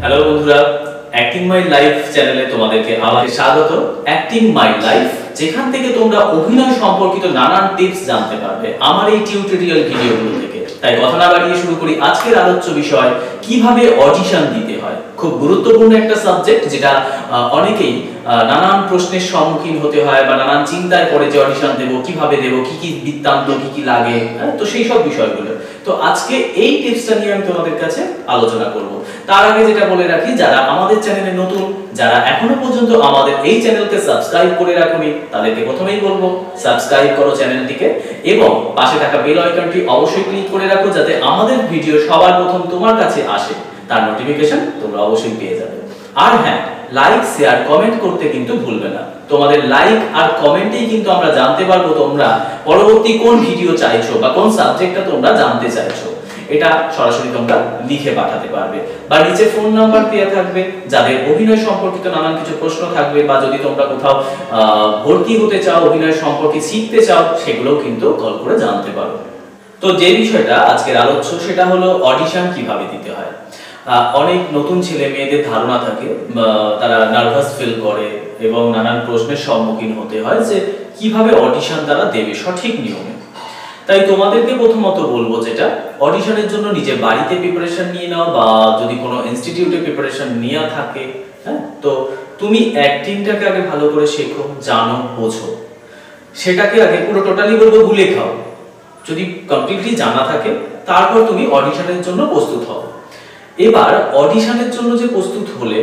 Hello বন্ধুরা, acting my life চ্যানেলে তোমাদেরকে আবার স্বাগত। অ্যাক্টিং মাই লাইফ, যেখান থেকে তোমরা অভিনয় সম্পর্কিত নানান টিপস জানতে পারবে আমার এই টিউটোরিয়াল ভিডিওগুলো থেকে। তাই কথা না বাড়িয়ে শুরু করি আজকের আলোচ্য বিষয়, কিভাবে অডিশন দিতে হয়। খুব গুরুত্বপূর্ণ একটা সাবজেক্ট, যেটা অনেকেই নানান প্রশ্নের সম্মুখীন হতে হয় বা নানান চিন্তায় পড়ে যে অডিশন দেব, কিভাবে দেব, কি কি বৃত্তান্ত, কি কি লাগে, তো সেই সব বিষয়গুলো। তো আজকে এই টিপসটা নিয়ে আমি তোমাদের কাছে আলোচনা করব। তার আগে যেটা বলে রাখি, যারা আমাদের চ্যানেলে নতুন, যারা এখনো পর্যন্ত আমাদের এই চ্যানেলকে সাবস্ক্রাইব করে রাখোনি, তাদেরকে প্রথমেই বলবো সাবস্ক্রাইব করো চ্যানেলটিকে এবং পাশে থাকা বেল আইকনটি অবশ্যই ক্লিক করে রাখো, যাতে আমাদের ভিডিও সবার প্রথম তোমার কাছে আসে, তার নোটিফিকেশন তোমরা অবশ্যই পেয়ে যাবে। আর হ্যাঁ, লাইক শেয়ার কমেন্ট করতে কিন্তু ভুলবে না। তোমাদের লাইক আর কমেন্টেই কিন্তু আমরা জানতে পারবো তোমরা পরবর্তী কোন ভিডিও চাইছো বা কোন সাবজেক্টটা তোমরা জানতে চাইছো। এটা সরাসরি তোমরা লিখে পাঠাতে পারবে বা নিচে ফোন নাম্বার দেওয়া থাকবে, যাদের অভিনয় সম্পর্কিত নানান কিছু প্রশ্ন থাকবে বা যদি তোমরা কোথাও ভর্তি হতে চাও, অভিনয় সম্পর্কে শিখতে চাও, সেগুলোও কিন্তু কল করে জানতে পারো। তো যে বিষয়টা আজকের আলোচ্য, সেটা হলো অডিশন কিভাবে দিতে হয়। অনেক নতুন ছেলে মেয়েদের ধারণা থাকে, তারা নার্ভাস ফিল করে এবং নানান প্রশ্নের সম্মুখীন হতে হয় যে কিভাবে অডিশন তারা দেবে সঠিক নিয়মে। তাই তোমাদেরকে প্রথমত বলবো, যেটা অডিশনের জন্য নিজের বাড়িতে প্রিপারেশন নিয়ে নাও বা যদি কোনো ইনস্টিটিউটে প্রিপারেশন নেওয়া থাকে, হ্যাঁ, তো তুমি অ্যাক্টিংটাকে আগে ভালো করে শেখো, জানো, বোঝো। সেটাকে আগে পুরো টোটালি বলবো গুলে খাও। যদি কমপ্লিটলি জানা থাকে, তারপর তুমি অডিশনের জন্য প্রস্তুত হও। এবার অডিশনের জন্য যে প্রস্তুত হলে,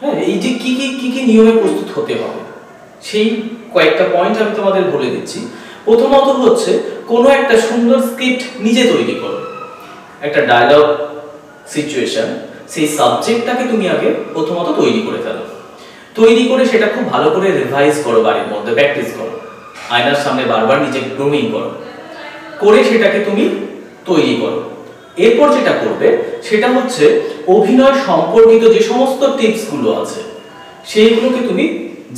হ্যাঁ, এই যে কি কি নিয়মে প্রস্তুত হতে হবে, সেই কয়েকটা পয়েন্ট আমি তোমাদের বলে দিচ্ছি। প্রথমত হচ্ছে, কোনো একটা সুন্দর স্ক্রিপ্ট নিজে তৈরি করো। একটা ডায়লগ, সিচুয়েশন, সেই সাবজেক্টটাকে তুমি আগে প্রথমত তৈরি করে ফেলো। তৈরি করে সেটা খুব ভালো করে রিভাইজ করো, বাড়ির মধ্যে প্র্যাকটিস করো, আয়নার সামনে বারবার নিজে গ্রুমিং করো, করে সেটাকে তুমি তৈরি করো। এরপর যেটা করবে সেটা হচ্ছে, অভিনয় সম্পর্কিত যে সমস্ত টিপসগুলো আছে সেইগুলোকে তুমি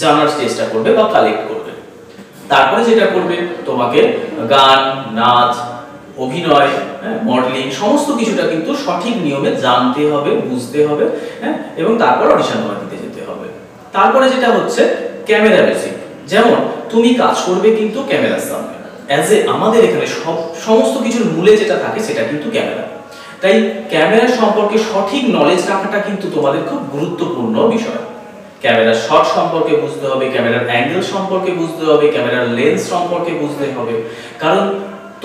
জানার চেষ্টা করবে বা কালেক্ট করবে। তারপরে যেটা করবে, তোমাকে গান, নাচ, অভিনয়, মডেলিং সমস্ত কিছুটা কিন্তু সঠিক নিয়মে জানতে হবে, বুঝতে হবে, হ্যাঁ, এবং তারপর অডিশন দিতে যেতে হবে। তারপরে যেটা হচ্ছে ক্যামেরা বেসিক, যেমন তুমি কাজ করবে কিন্তু ক্যামেরার সামনে। আমাদের এখানে সমস্ত কিছুর মূলে যেটা থাকে সেটা কিন্তু ক্যামেরা। তাই ক্যামেরা সম্পর্কে সঠিক নলেজ রাখাটা কিন্তু তোমাদের খুব গুরুত্বপূর্ণ বিষয়। ক্যামেরার শট সম্পর্কে বুঝতে হবে, ক্যামেরার অ্যাঙ্গেল সম্পর্কে বুঝতে হবে, ক্যামেরার লেন্স সম্পর্কে বুঝতে হবে। কারণ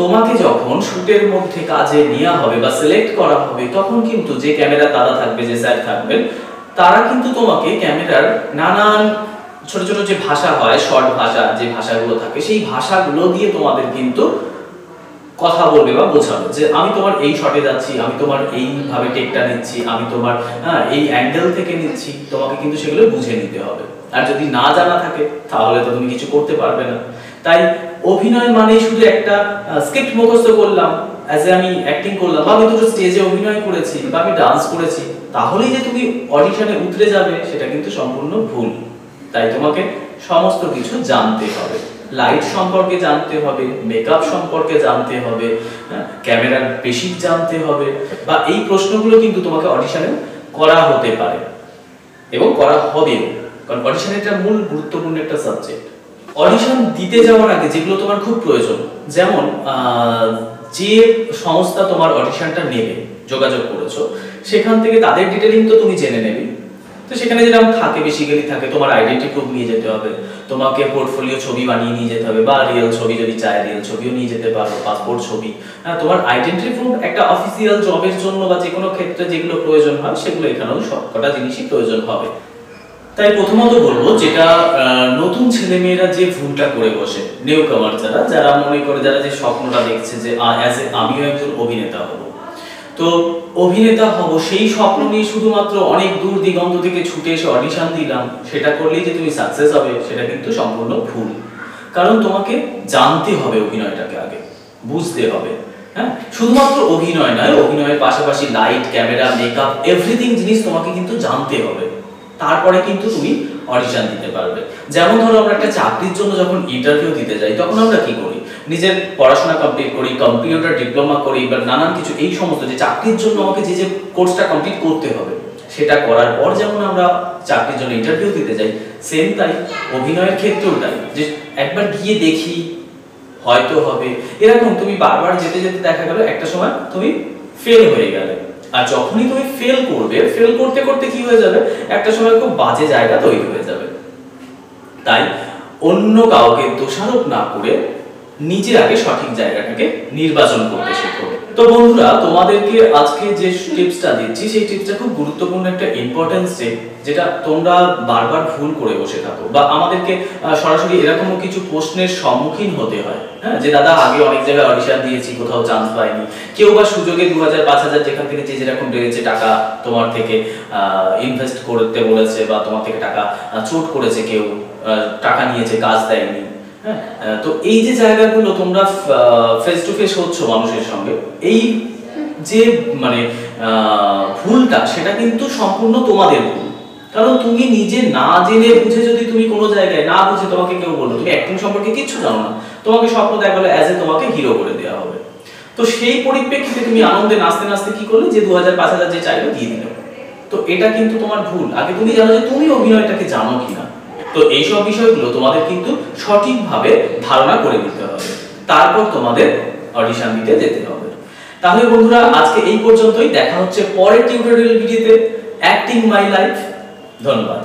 তোমাকে যখন শুটের মধ্যে কাজে নেওয়া হবে বা সিলেক্ট করা হবে, তখন কিন্তু যে ক্যামেরা দাদা থাকবে, যে স্যার থাকবেন, তারা কিন্তু তোমাকে ক্যামেরার নানান ছোট ছোট যে ভাষা হয়, শর্ট ভাষা, যে ভাষাগুলো থাকে, সেই ভাষাগুলো দিয়ে তোমাদের কিন্তু কথা বলবে বা বোঝাবে যে আমি তোমার এই শটে যাচ্ছি, আমি তোমার এইভাবে টেকটা নিচ্ছি, আমি তোমার এই অ্যাঙ্গেল থেকে নিচ্ছি। তোমাকে কিন্তু সেগুলো বুঝে নিতে হবে। আর যদি না জানা থাকে, তাহলে তো তুমি কিছু করতে পারবে না। তাই অভিনয় মানে শুধু একটা স্ক্রিপ্ট মুখস্থ করলাম, আমি অ্যাক্টিং করলাম, বা আমি দুটো স্টেজে অভিনয় করেছি বা আমি ডান্স করেছি, তাহলেই যে তুমি অডিশনে উতরে যাবে, সেটা কিন্তু সম্পূর্ণ ভুল। তাই তোমাকে সমস্ত কিছু জানতে হবে। লাইট সম্পর্কে জানতে হবে, মেকআপ সম্পর্কে জানতে হবে, ক্যামেরার বেসিক জানতে হবে, বা এই প্রশ্নগুলো কিন্তু তোমাকে অডিশনে করা হতে পারে এবং করা হবে, কারণ অডিশন একটা মূল গুরুত্বপূর্ণ একটা সাবজেক্ট। অডিশন দিতে যাওয়ার আগে যেগুলো তোমার খুব প্রয়োজন, যেমন যে সংস্থা তোমার অডিশনটা নেবে, যোগাযোগ করেছো, সেখান থেকে তাদের ডিটেইলিং তো তুমি জেনে নেবে। তো সেখানে যেটা থাকে, বেসিক্যালি থাকে তোমার আইডেন্টি প্রুফ নিয়ে যেতে হবে, তোমাকে পোর্টফোলিও ছবি বানিয়ে নিয়ে যেতে হবে, বা রিয়েল ছবি যদি চায় রিয়েল ছবিও নিয়ে যেতে পারো, পাসপোর্ট ছবি। তোমার আইডেন্টি প্রুফ একটা অফিসিয়াল জবের জন্য বা যে কোনো ক্ষেত্রে যেগুলো প্রয়োজন হয়, সেগুলো এখানেও সবকটা জিনিসই প্রয়োজন হবে। তাই প্রথমত বলবো, যেটা নতুন ছেলে মেয়েরা যে ভুলটা করে বসে, নিউ কামার যারা মনে করে, যারা যে স্বপ্নটা দেখছে যে আমিও একজন অভিনেতা হব, তো অভিনেতা হব, সেই স্বপ্ন নিয়ে শুধুমাত্র অনেক দূর দিগন্ত থেকে ছুটে এসে অডিশন দিলাম, সেটা করলেই যে তুমি সাকসেস হবে, সেটা কিন্তু সম্পূর্ণ ভুল। কারণ তোমাকে জানতে হবে অভিনয়টাকে, আগে বুঝতে হবে। হ্যাঁ, শুধুমাত্র অভিনয় নয়, অভিনয়ের পাশাপাশি লাইট, ক্যামেরা, মেকআপ, এভরিথিং জিনিস তোমাকে কিন্তু জানতে হবে। তারপরে কিন্তু তুমি অডিশন দিতে পারবে। যেমন ধরো, আমরা একটা চাকরির জন্য যখন ইন্টারভিউ দিতে যাই, তখন আমরা কি করি, নিজের পড়াশোনা কমপ্লিট করি, কম্পিউটার ডিপ্লোমা করি বা নানান কিছু, এই সমস্ত যে চাকরির জন্য আমাকে যে কোর্সটা কমপ্লিট করতে হবে, সেটা করার পর যেমন আমরা চাকরির জন্য ইন্টারভিউ দিতে যাই, সেম তাই অভিনয়ের ক্ষেত্রেও তাই, যে একবার গিয়ে দেখি হয়তো হবে, এরকম তুমি বারবার যেতে যেতে দেখা গেল একটা সময় তুমি ফেল হয়ে গেলে। আর যখনই তুমি ফেল করবে, ফেল করতে করতে কি হয়ে যাবে, একটা সময় খুব বাজে জায়গা তৈরি হয়ে যাবে। তাই অন্য কাউকে দোষারোপ না করে নিজের আগে সঠিক জায়গাটাকে নির্বাচন করতে শেখো। তো বন্ধুরা, তোমাদেরকে আজকে যে টিপসটা দিচ্ছি সেই টিপসটা খুব গুরুত্বপূর্ণ একটা ইম্পর্টেন্স স্টেপ, যেটা তোমরা বারবার ভুল করে বসে থাকো, বা আমাদেরকে সরাসরি এরকমও কিছু প্রশ্নের সম্মুখীন হতে হয়, হ্যাঁ, যে দাদা আগে অনেক জায়গায় অডিশন দিয়েছি, কোথাও চান্স পাইনি, কেউ বা সুযোগে 2000-5000 যেখান থেকে যে যেরকম বেড়েছে টাকা তোমার থেকে ইনভেস্ট করতে বলেছে, বা তোমার থেকে টাকা চোট করেছে, কেউ টাকা নিয়েছে, কাজ দেয়নি। হ্যাঁ, তো এই যে জায়গাগুলো তোমরা ফেস টু ফেস হচ্ছ মানুষের সঙ্গে, এই যে মানে ভুলটা, সেটা কিন্তু সম্পূর্ণ তোমাদের ভুল। কারণ তুমি নিজে না জেনে বুঝে যদি তুমি কোনো জায়গায় না বুঝে, তোমাকে কেউ বললো তুমি অ্যাক্টিং সম্পর্কে কিচ্ছু জানো না, তোমাকে স্বপ্ন দেখালো অ্যাজ এ তোমাকে হিরো করে দেওয়া হবে, তো সেই পরিপ্রেক্ষিতে তুমি আনন্দে নাচতে নাচতে কি করলে, যে 2000-5000 যে চাইলো দিয়ে দিলে। তো এটা কিন্তু তোমার ভুল। আগে তুমি জানো যে তুমি অভিনয়টাকে জানো কিনা। তো এইসব বিষয়গুলো তোমাদের কিন্তু সঠিকভাবে ধারণা করে নিতে হবে, তারপর তোমাদের অডিশন দিতে যেতে হবে। তাহলে বন্ধুরা, আজকে এই পর্যন্তই। দেখা হচ্ছে পরের টিউটোরিয়াল ভিডিওতে, অ্যাক্টিং মাই লাইফ। ধন্যবাদ।